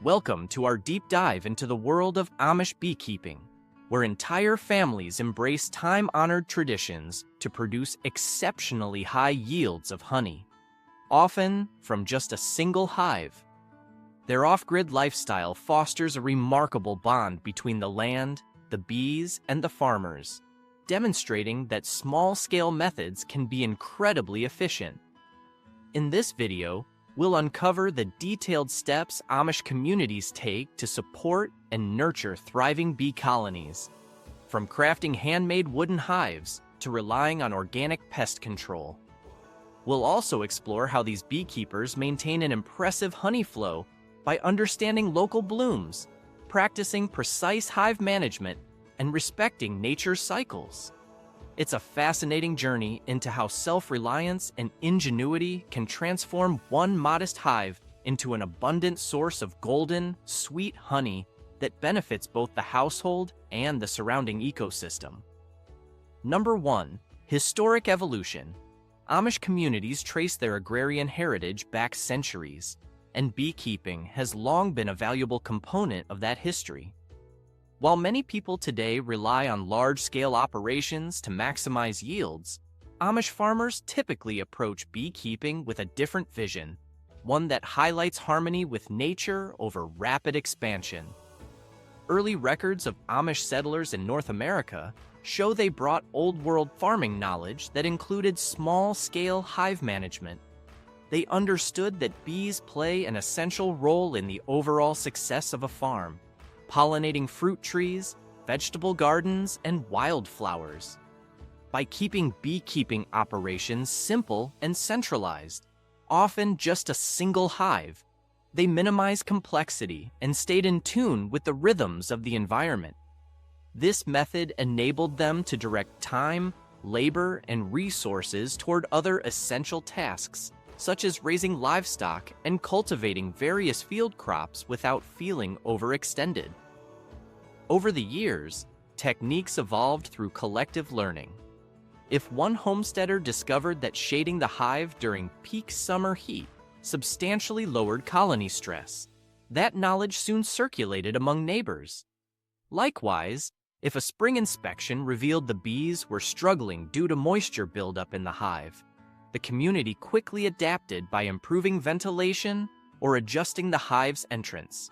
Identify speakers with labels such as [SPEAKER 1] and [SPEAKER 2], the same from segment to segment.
[SPEAKER 1] Welcome to our deep dive into the world of Amish beekeeping, where entire families embrace time-honored traditions to produce exceptionally high yields of honey, often from just a single hive. Their off-grid lifestyle fosters a remarkable bond between the land, the bees, and the farmers, demonstrating that small-scale methods can be incredibly efficient. In this video, we'll uncover the detailed steps Amish communities take to support and nurture thriving bee colonies, from crafting handmade wooden hives to relying on organic pest control. We'll also explore how these beekeepers maintain an impressive honey flow by understanding local blooms, practicing precise hive management, and respecting nature's cycles. It's a fascinating journey into how self-reliance and ingenuity can transform one modest hive into an abundant source of golden, sweet honey that benefits both the household and the surrounding ecosystem. Number 1. Historic evolution. Amish communities trace their agrarian heritage back centuries, and beekeeping has long been a valuable component of that history. While many people today rely on large-scale operations to maximize yields, Amish farmers typically approach beekeeping with a different vision, one that highlights harmony with nature over rapid expansion. Early records of Amish settlers in North America show they brought old-world farming knowledge that included small-scale hive management. They understood that bees play an essential role in the overall success of a farm, pollinating fruit trees, vegetable gardens, and wildflowers. By keeping beekeeping operations simple and centralized, often just a single hive, they minimized complexity and stayed in tune with the rhythms of the environment. This method enabled them to direct time, labor, and resources toward other essential tasks, such as raising livestock and cultivating various field crops without feeling overextended. Over the years, techniques evolved through collective learning. If one homesteader discovered that shading the hive during peak summer heat substantially lowered colony stress, that knowledge soon circulated among neighbors. Likewise, if a spring inspection revealed the bees were struggling due to moisture buildup in the hive, the community quickly adapted by improving ventilation or adjusting the hive's entrance.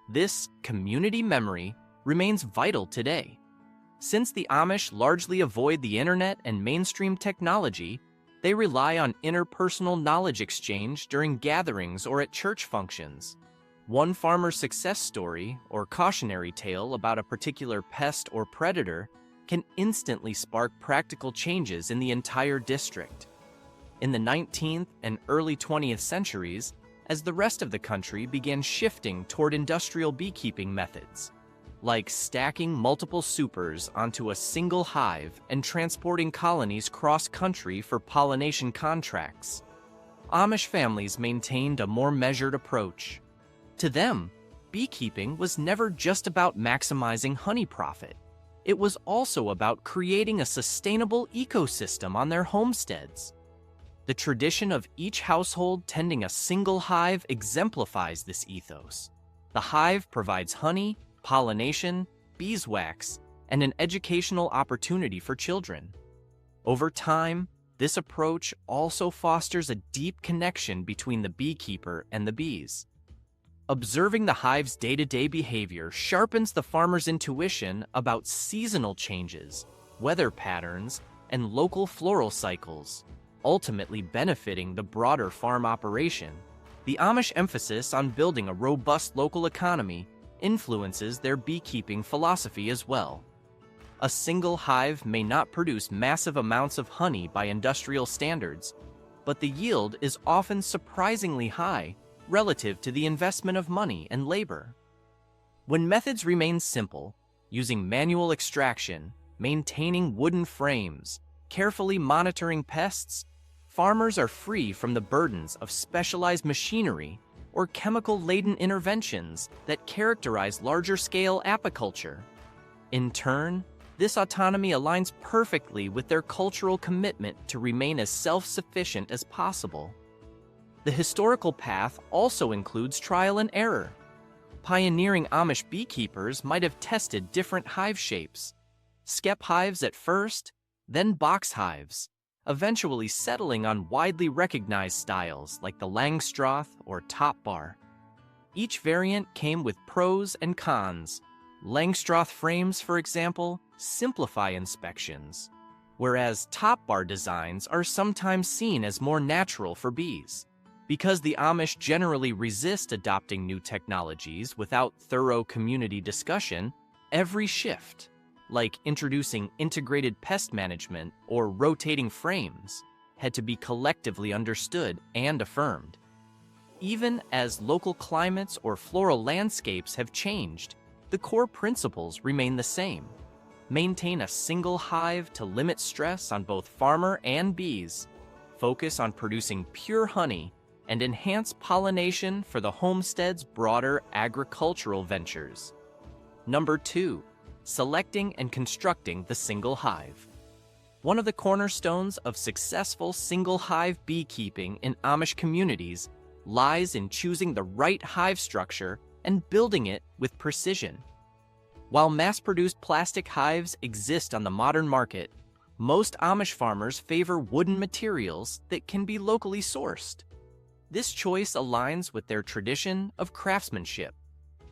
[SPEAKER 1] This community memory remains vital today. Since the Amish largely avoid the internet and mainstream technology, they rely on interpersonal knowledge exchange during gatherings or at church functions. One farmer's success story or cautionary tale about a particular pest or predator can instantly spark practical changes in the entire district. In the 19th and early 20th centuries, as the rest of the country began shifting toward industrial beekeeping methods, like stacking multiple supers onto a single hive and transporting colonies cross-country for pollination contracts, Amish families maintained a more measured approach. To them, beekeeping was never just about maximizing honey profit. It was also about creating a sustainable ecosystem on their homesteads. The tradition of each household tending a single hive exemplifies this ethos. The hive provides honey, pollination, beeswax, and an educational opportunity for children. Over time, this approach also fosters a deep connection between the beekeeper and the bees. Observing the hive's day-to-day behavior sharpens the farmer's intuition about seasonal changes, weather patterns, and local floral cycles, ultimately benefiting the broader farm operation. The Amish emphasis on building a robust local economy influences their beekeeping philosophy as well. A single hive may not produce massive amounts of honey by industrial standards, but the yield is often surprisingly high relative to the investment of money and labor. When methods remain simple, using manual extraction, maintaining wooden frames, carefully monitoring pests, farmers are free from the burdens of specialized machinery or chemical-laden interventions that characterize larger-scale apiculture. In turn, this autonomy aligns perfectly with their cultural commitment to remain as self-sufficient as possible. The historical path also includes trial and error. Pioneering Amish beekeepers might have tested different hive shapes. Skep hives at first, then box hives, eventually settling on widely recognized styles like the Langstroth or top bar. Each variant came with pros and cons. Langstroth frames, for example, simplify inspections, whereas top bar designs are sometimes seen as more natural for bees. Because the Amish generally resist adopting new technologies without thorough community discussion, every shift, like introducing integrated pest management or rotating frames, had to be collectively understood and affirmed. Even as local climates or floral landscapes have changed, the core principles remain the same. Maintain a single hive to limit stress on both farmer and bees, focus on producing pure honey, and enhance pollination for the homestead's broader agricultural ventures. Number 2, selecting and constructing the single hive. One of the cornerstones of successful single hive beekeeping in Amish communities lies in choosing the right hive structure and building it with precision. While mass-produced plastic hives exist on the modern market, most Amish farmers favor wooden materials that can be locally sourced. This choice aligns with their tradition of craftsmanship.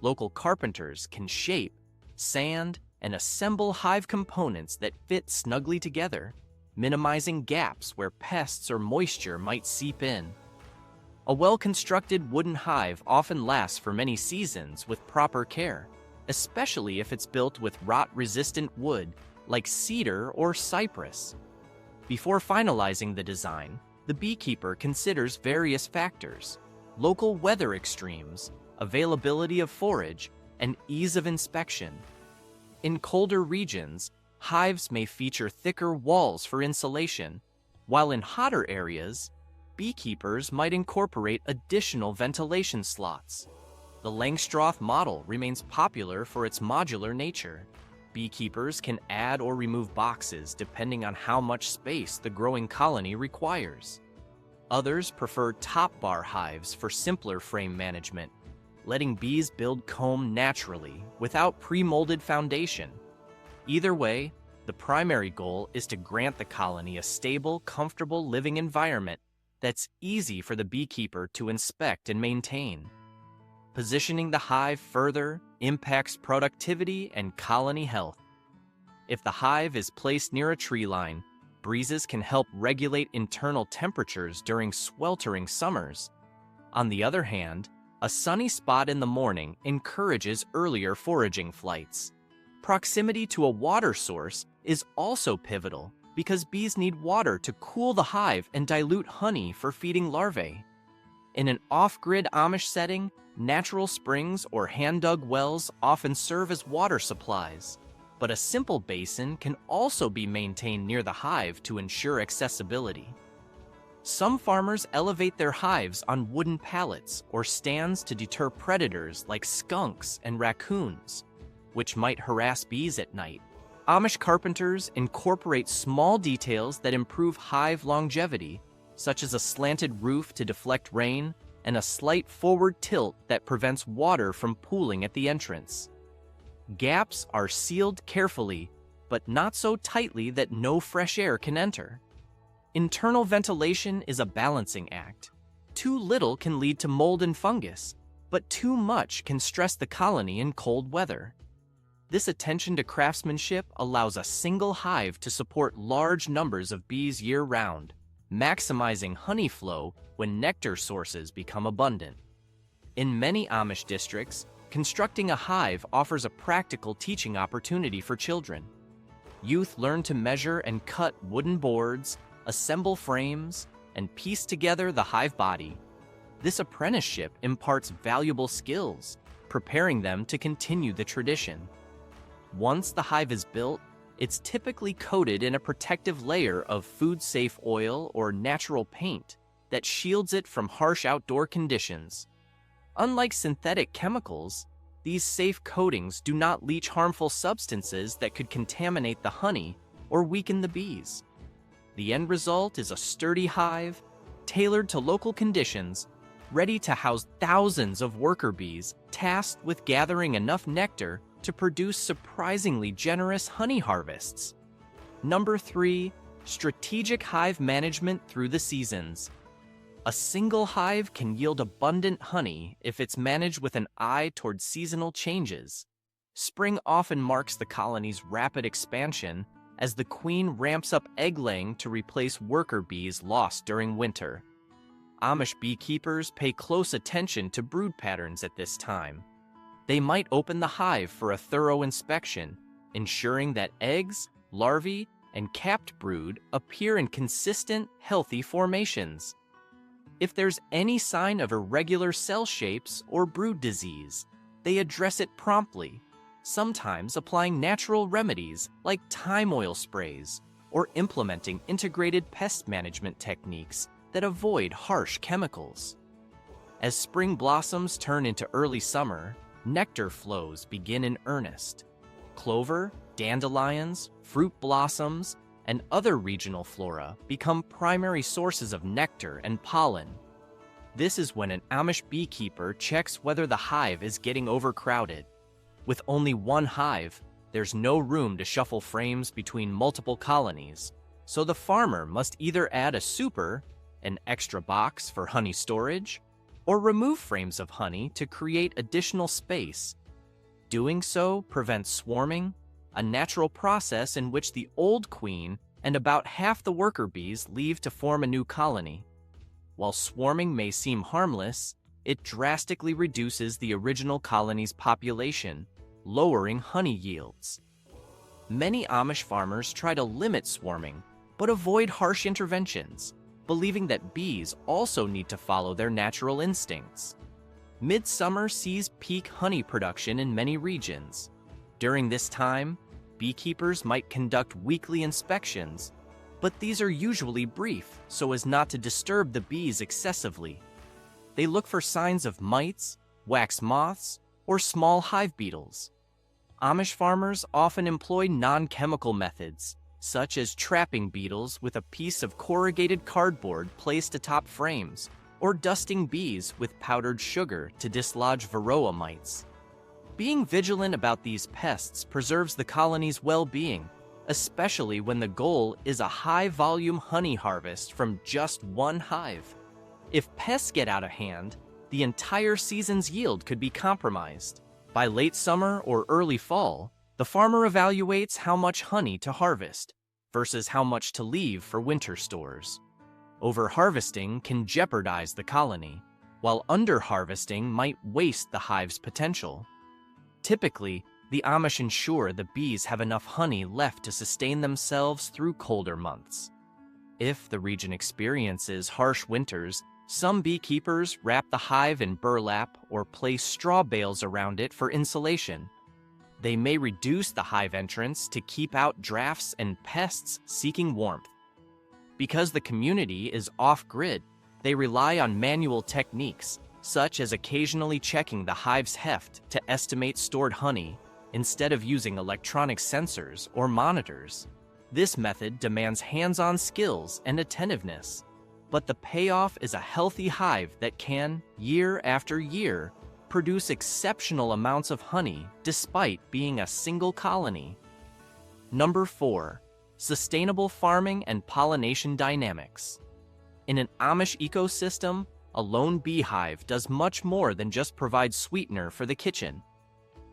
[SPEAKER 1] Local carpenters can shape, sand, and assemble hive components that fit snugly together, minimizing gaps where pests or moisture might seep in. A well-constructed wooden hive often lasts for many seasons with proper care, especially if it's built with rot-resistant wood like cedar or cypress. Before finalizing the design, the beekeeper considers various factors: local weather extremes, availability of forage, and ease of inspection. In colder regions, hives may feature thicker walls for insulation, while in hotter areas, beekeepers might incorporate additional ventilation slots. The Langstroth model remains popular for its modular nature. Beekeepers can add or remove boxes depending on how much space the growing colony requires. Others prefer top bar hives for simpler frame management, letting bees build comb naturally without pre-molded foundation. Either way, the primary goal is to grant the colony a stable, comfortable living environment that's easy for the beekeeper to inspect and maintain. Positioning the hive further impacts productivity and colony health. If the hive is placed near a tree line, breezes can help regulate internal temperatures during sweltering summers. On the other hand, a sunny spot in the morning encourages earlier foraging flights. Proximity to a water source is also pivotal because bees need water to cool the hive and dilute honey for feeding larvae. In an off-grid Amish setting, natural springs or hand-dug wells often serve as water supplies, but a simple basin can also be maintained near the hive to ensure accessibility. Some farmers elevate their hives on wooden pallets or stands to deter predators like skunks and raccoons, which might harass bees at night. Amish carpenters incorporate small details that improve hive longevity, such as a slanted roof to deflect rain and a slight forward tilt that prevents water from pooling at the entrance. Gaps are sealed carefully, but not so tightly that no fresh air can enter. Internal ventilation is a balancing act. Too little can lead to mold and fungus, but too much can stress the colony in cold weather. This attention to craftsmanship allows a single hive to support large numbers of bees year-round, maximizing honey flow when nectar sources become abundant. In many Amish districts, constructing a hive offers a practical teaching opportunity for children. Youth learn to measure and cut wooden boards, assemble frames, and piece together the hive body. This apprenticeship imparts valuable skills, preparing them to continue the tradition. Once the hive is built, it's typically coated in a protective layer of food-safe oil or natural paint that shields it from harsh outdoor conditions. Unlike synthetic chemicals, these safe coatings do not leach harmful substances that could contaminate the honey or weaken the bees. The end result is a sturdy hive, tailored to local conditions, ready to house thousands of worker bees tasked with gathering enough nectar to produce surprisingly generous honey harvests. Number 3, strategic hive management through the seasons. A single hive can yield abundant honey if it's managed with an eye toward seasonal changes. Spring often marks the colony's rapid expansion as the queen ramps up egg-laying to replace worker bees lost during winter. Amish beekeepers pay close attention to brood patterns at this time. They might open the hive for a thorough inspection, ensuring that eggs, larvae, and capped brood appear in consistent, healthy formations. If there's any sign of irregular cell shapes or brood disease, they address it promptly, sometimes applying natural remedies like thyme oil sprays or implementing integrated pest management techniques that avoid harsh chemicals. As spring blossoms turn into early summer, nectar flows begin in earnest. Clover, dandelions, fruit blossoms, and other regional flora become primary sources of nectar and pollen. This is when an Amish beekeeper checks whether the hive is getting overcrowded. With only one hive, there's no room to shuffle frames between multiple colonies, so the farmer must either add a super, an extra box for honey storage, or remove frames of honey to create additional space. Doing so prevents swarming, a natural process in which the old queen and about half the worker bees leave to form a new colony. While swarming may seem harmless, it drastically reduces the original colony's population, lowering honey yields. Many Amish farmers try to limit swarming, but avoid harsh interventions, believing that bees also need to follow their natural instincts. Midsummer sees peak honey production in many regions. During this time, beekeepers might conduct weekly inspections, but these are usually brief so as not to disturb the bees excessively. They look for signs of mites, wax moths, or small hive beetles. Amish farmers often employ non-chemical methods, such as trapping beetles with a piece of corrugated cardboard placed atop frames, or dusting bees with powdered sugar to dislodge varroa mites. Being vigilant about these pests preserves the colony's well-being, especially when the goal is a high-volume honey harvest from just one hive. If pests get out of hand, the entire season's yield could be compromised. By late summer or early fall, the farmer evaluates how much honey to harvest versus how much to leave for winter stores. Over-harvesting can jeopardize the colony, while under-harvesting might waste the hive's potential. Typically, the Amish ensure the bees have enough honey left to sustain themselves through colder months. If the region experiences harsh winters, some beekeepers wrap the hive in burlap or place straw bales around it for insulation. They may reduce the hive entrance to keep out drafts and pests seeking warmth. Because the community is off-grid, they rely on manual techniques, such as occasionally checking the hive's heft to estimate stored honey instead of using electronic sensors or monitors. This method demands hands-on skills and attentiveness, but the payoff is a healthy hive that can, year after year, produce exceptional amounts of honey despite being a single colony. Number 4, sustainable farming and pollination dynamics. In an Amish ecosystem, a lone beehive does much more than just provide sweetener for the kitchen.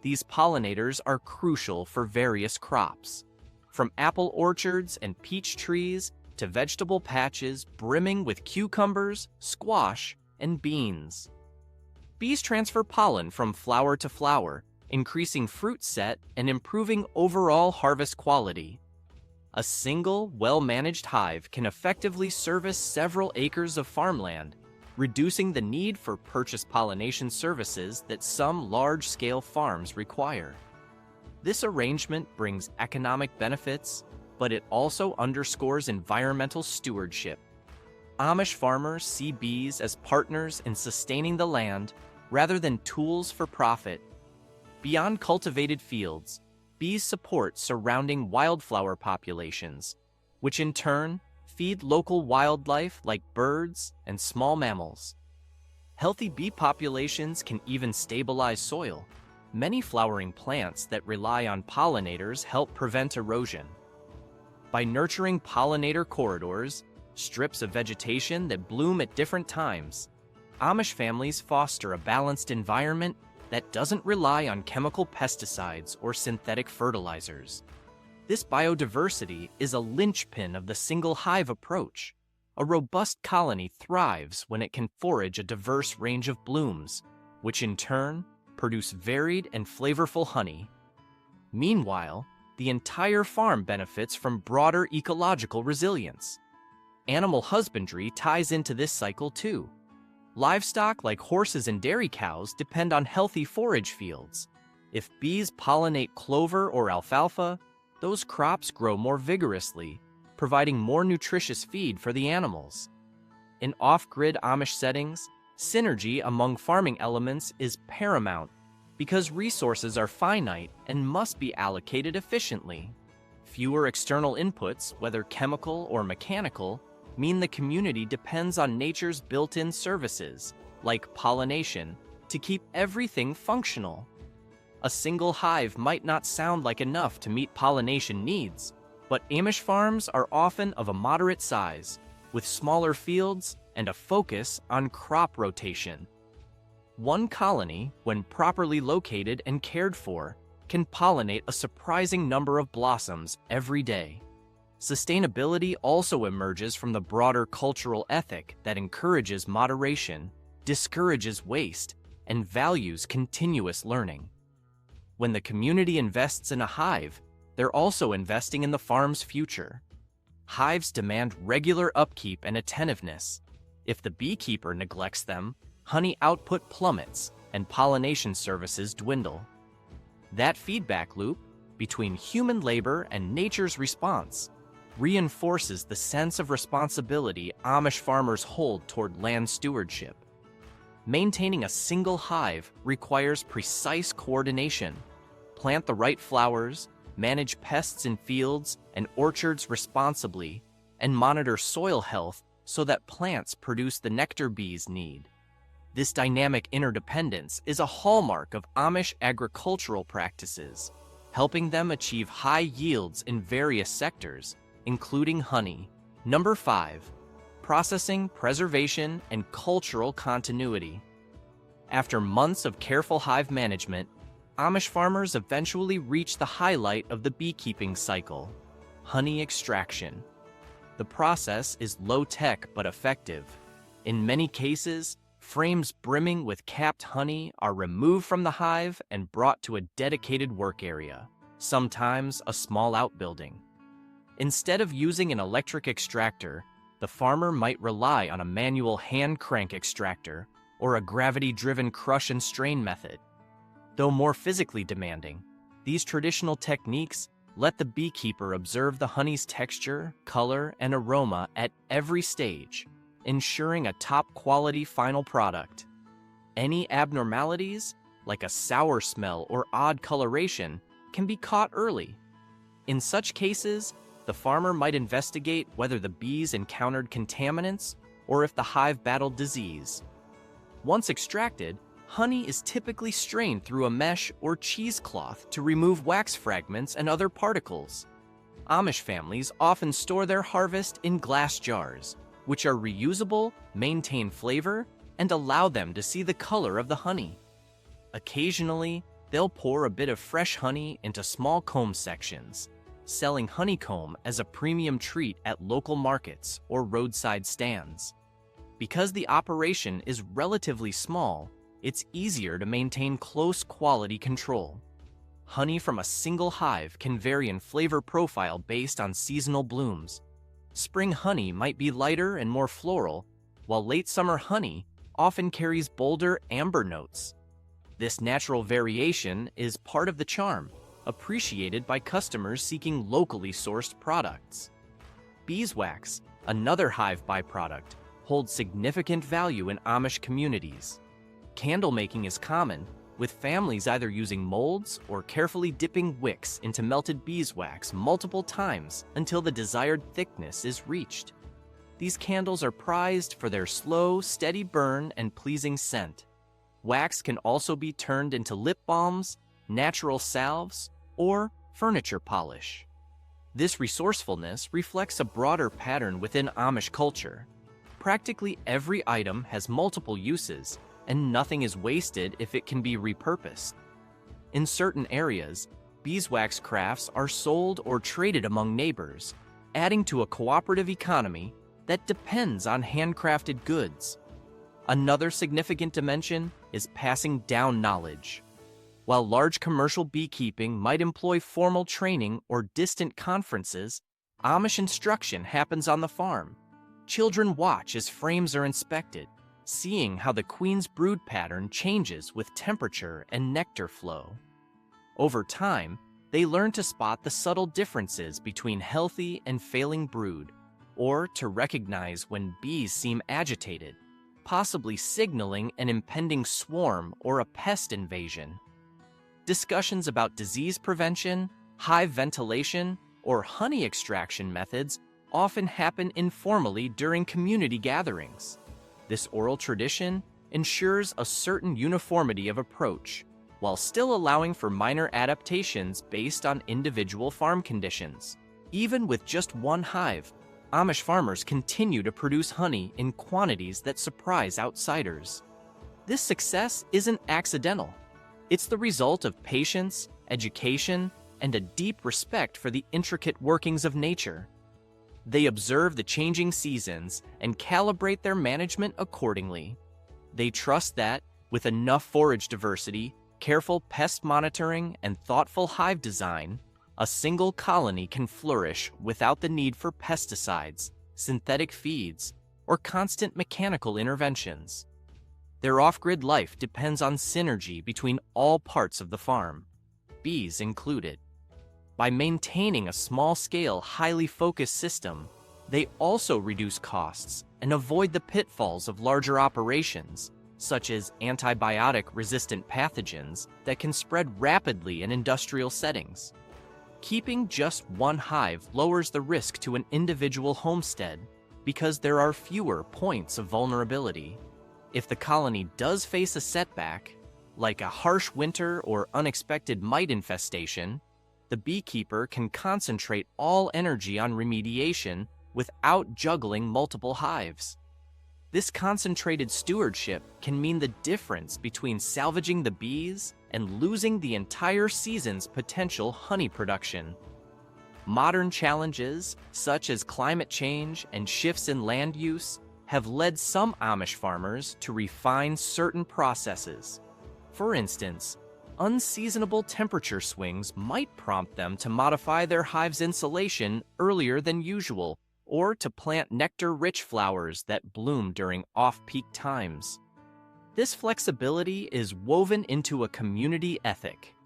[SPEAKER 1] These pollinators are crucial for various crops, from apple orchards and peach trees to vegetable patches brimming with cucumbers, squash, and beans. Bees transfer pollen from flower to flower, increasing fruit set and improving overall harvest quality. A single, well-managed hive can effectively service several acres of farmland, reducing the need for purchase pollination services that some large-scale farms require. This arrangement brings economic benefits, but it also underscores environmental stewardship. Amish farmers see bees as partners in sustaining the land rather than tools for profit. Beyond cultivated fields, bees support surrounding wildflower populations, which in turn feed local wildlife like birds and small mammals. Healthy bee populations can even stabilize soil. Many flowering plants that rely on pollinators help prevent erosion. By nurturing pollinator corridors, strips of vegetation that bloom at different times, Amish families foster a balanced environment that doesn't rely on chemical pesticides or synthetic fertilizers. This biodiversity is a linchpin of the single hive approach. A robust colony thrives when it can forage a diverse range of blooms, which in turn produce varied and flavorful honey. Meanwhile, the entire farm benefits from broader ecological resilience. Animal husbandry ties into this cycle too. Livestock like horses and dairy cows depend on healthy forage fields. If bees pollinate clover or alfalfa, those crops grow more vigorously, providing more nutritious feed for the animals. In off-grid Amish settings, synergy among farming elements is paramount because resources are finite and must be allocated efficiently. Fewer external inputs, whether chemical or mechanical, mean the community depends on nature's built-in services, like pollination, to keep everything functional. A single hive might not sound like enough to meet pollination needs, but Amish farms are often of a moderate size, with smaller fields and a focus on crop rotation. One colony, when properly located and cared for, can pollinate a surprising number of blossoms every day. Sustainability also emerges from the broader cultural ethic that encourages moderation, discourages waste, and values continuous learning. When the community invests in a hive, they're also investing in the farm's future. Hives demand regular upkeep and attentiveness. If the beekeeper neglects them, honey output plummets and pollination services dwindle. That feedback loop between human labor and nature's response reinforces the sense of responsibility Amish farmers hold toward land stewardship. Maintaining a single hive requires precise coordination. Plant the right flowers, manage pests in fields and orchards responsibly, and monitor soil health so that plants produce the nectar bees need. This dynamic interdependence is a hallmark of Amish agricultural practices, helping them achieve high yields in various sectors, including honey. Number 5. Processing, preservation, and cultural continuity. After months of careful hive management, Amish farmers eventually reach the highlight of the beekeeping cycle: honey extraction. The process is low-tech but effective. In many cases, frames brimming with capped honey are removed from the hive and brought to a dedicated work area, sometimes a small outbuilding. Instead of using an electric extractor, the farmer might rely on a manual hand crank extractor or a gravity-driven crush and strain method. Though more physically demanding, these traditional techniques let the beekeeper observe the honey's texture, color, and aroma at every stage, ensuring a top-quality final product. Any abnormalities, like a sour smell or odd coloration, can be caught early. In such cases, the farmer might investigate whether the bees encountered contaminants or if the hive battled disease. Once extracted, honey is typically strained through a mesh or cheesecloth to remove wax fragments and other particles. Amish families often store their harvest in glass jars, which are reusable, maintain flavor, and allow them to see the color of the honey. Occasionally, they'll pour a bit of fresh honey into small comb sections, selling honeycomb as a premium treat at local markets or roadside stands. Because the operation is relatively small, it's easier to maintain close quality control. Honey from a single hive can vary in flavor profile based on seasonal blooms. Spring honey might be lighter and more floral, while late summer honey often carries bolder amber notes. This natural variation is part of the charm, appreciated by customers seeking locally sourced products. Beeswax, another hive byproduct, holds significant value in Amish communities. Candle making is common, with families either using molds or carefully dipping wicks into melted beeswax multiple times until the desired thickness is reached. These candles are prized for their slow, steady burn and pleasing scent. Wax can also be turned into lip balms, natural salves, or furniture polish. This resourcefulness reflects a broader pattern within Amish culture. Practically every item has multiple uses, and nothing is wasted if it can be repurposed. In certain areas, beeswax crafts are sold or traded among neighbors, adding to a cooperative economy that depends on handcrafted goods. Another significant dimension is passing down knowledge. While large commercial beekeeping might employ formal training or distant conferences, Amish instruction happens on the farm. Children watch as frames are inspected, seeing how the queen's brood pattern changes with temperature and nectar flow. Over time, they learn to spot the subtle differences between healthy and failing brood, or to recognize when bees seem agitated, possibly signaling an impending swarm or a pest invasion. Discussions about disease prevention, hive ventilation, or honey extraction methods often happen informally during community gatherings. This oral tradition ensures a certain uniformity of approach, while still allowing for minor adaptations based on individual farm conditions. Even with just one hive, Amish farmers continue to produce honey in quantities that surprise outsiders. This success isn't accidental. It's the result of patience, education, and a deep respect for the intricate workings of nature. They observe the changing seasons and calibrate their management accordingly. They trust that, with enough forage diversity, careful pest monitoring, and thoughtful hive design, a single colony can flourish without the need for pesticides, synthetic feeds, or constant mechanical interventions. Their off-grid life depends on synergy between all parts of the farm, bees included. By maintaining a small-scale, highly focused system, they also reduce costs and avoid the pitfalls of larger operations, such as antibiotic-resistant pathogens that can spread rapidly in industrial settings. Keeping just one hive lowers the risk to an individual homestead because there are fewer points of vulnerability. If the colony does face a setback, like a harsh winter or unexpected mite infestation, the beekeeper can concentrate all energy on remediation without juggling multiple hives. This concentrated stewardship can mean the difference between salvaging the bees and losing the entire season's potential honey production. Modern challenges, such as climate change and shifts in land use, have led some Amish farmers to refine certain processes. For instance, unseasonable temperature swings might prompt them to modify their hive's insulation earlier than usual, or to plant nectar-rich flowers that bloom during off-peak times. This flexibility is woven into a community ethic.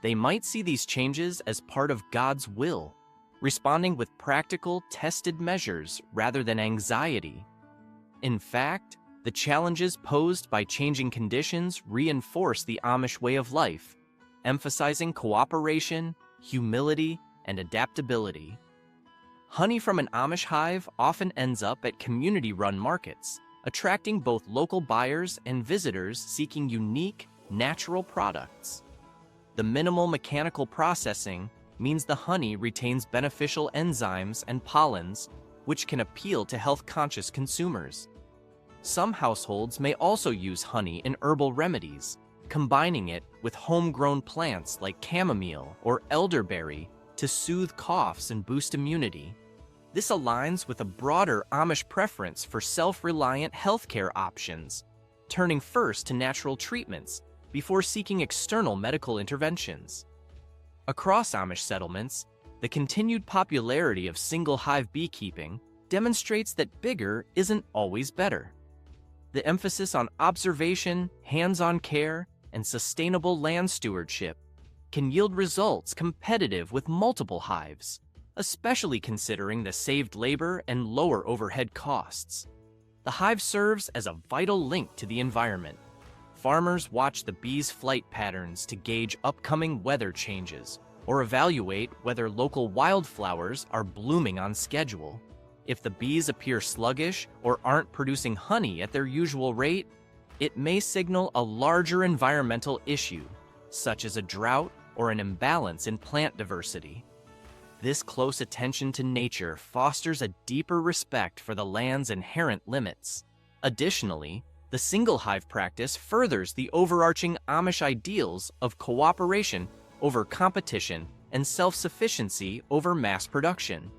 [SPEAKER 1] They might see these changes as part of God's will, responding with practical, tested measures rather than anxiety. In fact, the challenges posed by changing conditions reinforce the Amish way of life, emphasizing cooperation, humility, and adaptability. Honey from an Amish hive often ends up at community-run markets, attracting both local buyers and visitors seeking unique, natural products. The minimal mechanical processing means the honey retains beneficial enzymes and pollens, which can appeal to health-conscious consumers. Some households may also use honey in herbal remedies, combining it with homegrown plants like chamomile or elderberry to soothe coughs and boost immunity. This aligns with a broader Amish preference for self-reliant healthcare options, turning first to natural treatments before seeking external medical interventions. Across Amish settlements, the continued popularity of single-hive beekeeping demonstrates that bigger isn't always better. The emphasis on observation, hands-on care, and sustainable land stewardship can yield results competitive with multiple hives, especially considering the saved labor and lower overhead costs. The hive serves as a vital link to the environment. Farmers watch the bees' flight patterns to gauge upcoming weather changes or evaluate whether local wildflowers are blooming on schedule. If the bees appear sluggish or aren't producing honey at their usual rate, it may signal a larger environmental issue, such as a drought or an imbalance in plant diversity. This close attention to nature fosters a deeper respect for the land's inherent limits. Additionally, the single hive practice furthers the overarching Amish ideals of cooperation over competition and self-sufficiency over mass production.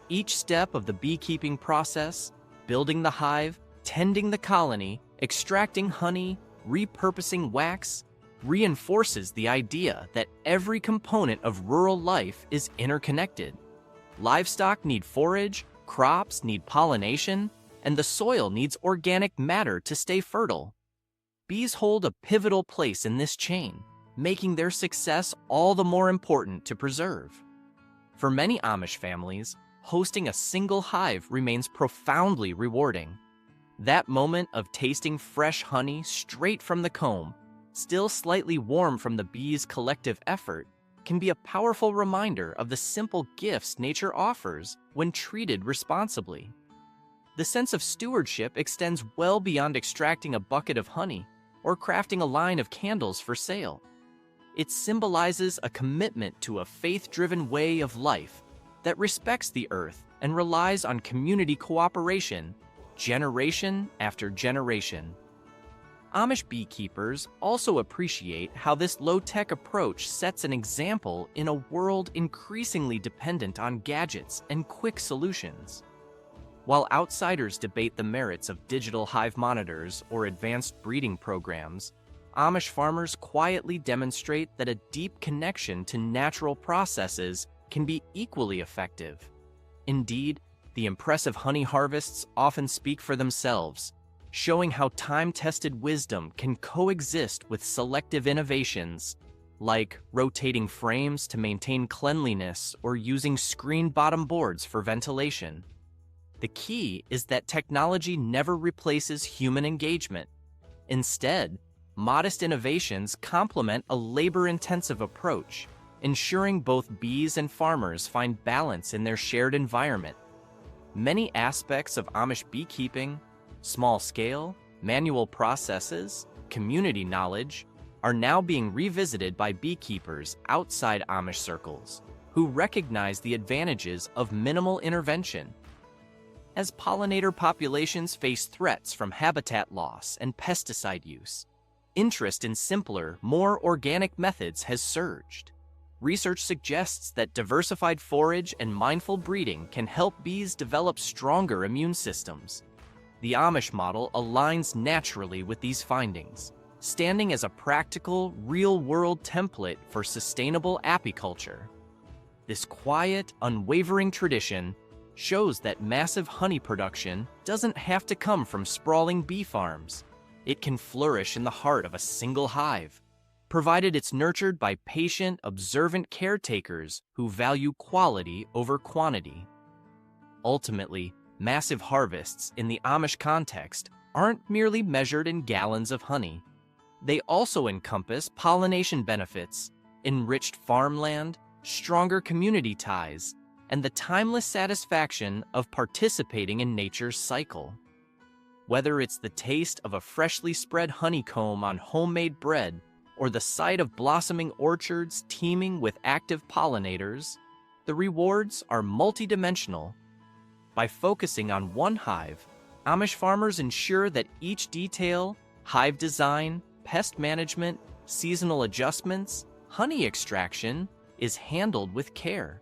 [SPEAKER 1] Each step of the beekeeping process, building the hive, tending the colony, extracting honey, repurposing wax, reinforces the idea that every component of rural life is interconnected. Livestock need forage, crops need pollination, and the soil needs organic matter to stay fertile. Bees hold a pivotal place in this chain, making their success all the more important to preserve. For many Amish families, hosting a single hive remains profoundly rewarding. That moment of tasting fresh honey straight from the comb, still slightly warm from the bees' collective effort, can be a powerful reminder of the simple gifts nature offers when treated responsibly. The sense of stewardship extends well beyond extracting a bucket of honey or crafting a line of candles for sale. It symbolizes a commitment to a faith-driven way of life that respects the earth and relies on community cooperation, generation after generation. Amish beekeepers also appreciate how this low-tech approach sets an example in a world increasingly dependent on gadgets and quick solutions. While outsiders debate the merits of digital hive monitors or advanced breeding programs, Amish farmers quietly demonstrate that a deep connection to natural processes can be equally effective. Indeed, the impressive honey harvests often speak for themselves, showing how time-tested wisdom can coexist with selective innovations, like rotating frames to maintain cleanliness or using screen-bottom boards for ventilation. The key is that technology never replaces human engagement. Instead, modest innovations complement a labor-intensive approach, ensuring both bees and farmers find balance in their shared environment. Many aspects of Amish beekeeping, small scale, manual processes, community knowledge, are now being revisited by beekeepers outside Amish circles, who recognize the advantages of minimal intervention. As pollinator populations face threats from habitat loss and pesticide use, interest in simpler, more organic methods has surged. Research suggests that diversified forage and mindful breeding can help bees develop stronger immune systems. The Amish model aligns naturally with these findings, standing as a practical, real-world template for sustainable apiculture. This quiet, unwavering tradition shows that massive honey production doesn't have to come from sprawling bee farms. It can flourish in the heart of a single hive, provided it's nurtured by patient, observant caretakers who value quality over quantity. Ultimately, massive harvests in the Amish context aren't merely measured in gallons of honey. They also encompass pollination benefits, enriched farmland, stronger community ties, and the timeless satisfaction of participating in nature's cycle. Whether it's the taste of a freshly spread honeycomb on homemade bread or the sight of blossoming orchards teeming with active pollinators, the rewards are multidimensional. By focusing on one hive, Amish farmers ensure that each detail, hive design, pest management, seasonal adjustments, honey extraction, is handled with care.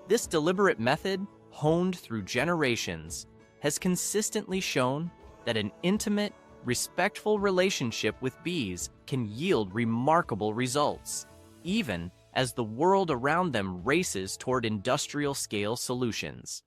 [SPEAKER 1] This deliberate method, honed through generations, has consistently shown that an intimate, respectful relationship with bees can yield remarkable results, even as the world around them races toward industrial-scale solutions.